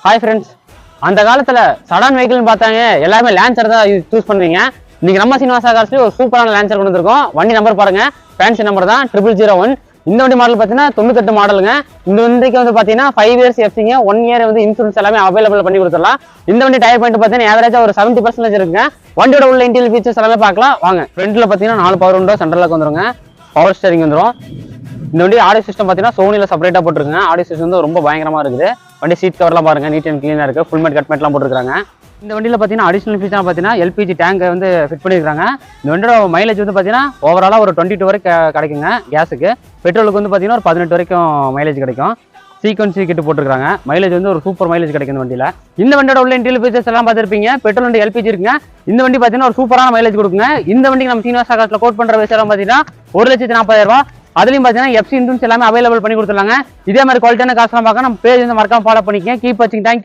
Hi friends, அந்த காலத்துல sedan வெஹிக்கிள்னு பார்த்தாங்க எல்லாமே லான்சர் தான் சூஸ் பண்ணுவீங்க. இன்னைக்கு நம்ம சீனிவாசா கார்ஸ்ல ஒரு சூப்பரான லான்சர் கொண்டு வந்திருக்கோம். வண்டி நம்பர் பாருங்க, ஃபேன்சி நம்பர் தான் 0001. இந்த வண்டி மாடல் பார்த்தீங்கன்னா 98 மாடலுங்க. இந்த வண்டிக்கு வந்து பார்த்தீங்கன்னா 5 இயர்ஸ் எஃப்சிங்க, 1 இயர் வந்து இன்சூரன்ஸ் எல்லாமே அவைலபிள் பண்ணி கொடுத்துடலாம். இந்த வண்டி டயர் பாயிண்ட் பார்த்தீங்கன்னா ஆவரேஜா ஒரு 70% இருக்குங்க. வண்டியோட உள்ள இன்டீரியர் ஃபீச்சர்ஸ் எல்லாமே பார்க்கலாம் வாங்க. ஃப்ரண்ட்ல பார்த்தீங்கன்னா 4 பவர் விண்டோ சென்ட்ரலுக்கு வந்துருங்க, பவர் ஸ்டேரிங் வந்துடும். இந்த வண்டி ஆடியோ சிஸ்டம் பார்த்தீங்கன்னா சோனியில் செப்பரேட்டாக போட்டுருங்க. ஆடியோ சிஸ்டம் வந்து ரொம்ப பயங்கரமாக இருக்குது. வண்டி சீட் கவர்லாம் பாருங்க, நீட் அண்ட் க்ளீனாக இருக்குது. ஃபுல் மேட் கட் மேட்லாம் போட்டுருக்காங்க. இந்த வண்டியில் பார்த்தீங்கன்னா அடிஷனல் ஃபீச்சர் பார்த்தீங்கன்னா எல்பிஜி டேங்க் வந்து ஃபிட் பண்ணியிருக்காங்க. இந்த வண்டியோட மைலேஜ் வந்து பார்த்தீங்கன்னா ஓவராலாக ஒரு 22 வரைக்கும் கிடைக்குங்க கேஸுக்கு. பெட்ரோலுக்கு வந்து பார்த்தீங்கன்னா ஒரு 18 வரைக்கும் மைலேஜ் கிடைக்கும். சீக்வன்சி கிட்ட போட்டுருக்காங்க. மைலேஜ் வந்து ஒரு சூப்பர் மைலேஜ் கிடைக்கும் இந்த வண்டியில். இந்த வண்டியோட உள்ள இன்டீரியர் ஃபீச்சர்ஸ் எல்லாம் பார்த்துருப்பீங்க. பெட்ரோல் வண்டி எல்பிஜி இருக்குங்க. இந்த வண்டி பார்த்தீங்கன்னா ஒரு சூப்பரான மைலேஜ் கொடுக்குங்க. இந்த வண்டிக்கு நம்ம சீனிவாசா கார்ஸ்ல கோட் பண்ணுற விஷயம் பார்த்தீங்கன்னா 1,40,000. அதுலயும் பார்த்தீங்கன்னா எஃப்சி இன்சூரன்ஸ் எல்லாமே அவைலபிள் பண்ணி கொடுத்துருக்காங்க. இதே மாதிரி குவாலிட்டியான காசுலாம் பார்க்க நம்ம பேஜ் வந்து மறக்காம ஃபாலோ பண்ணிக்கங்க. கீப் வாட்சிங். தேங்க்யூ.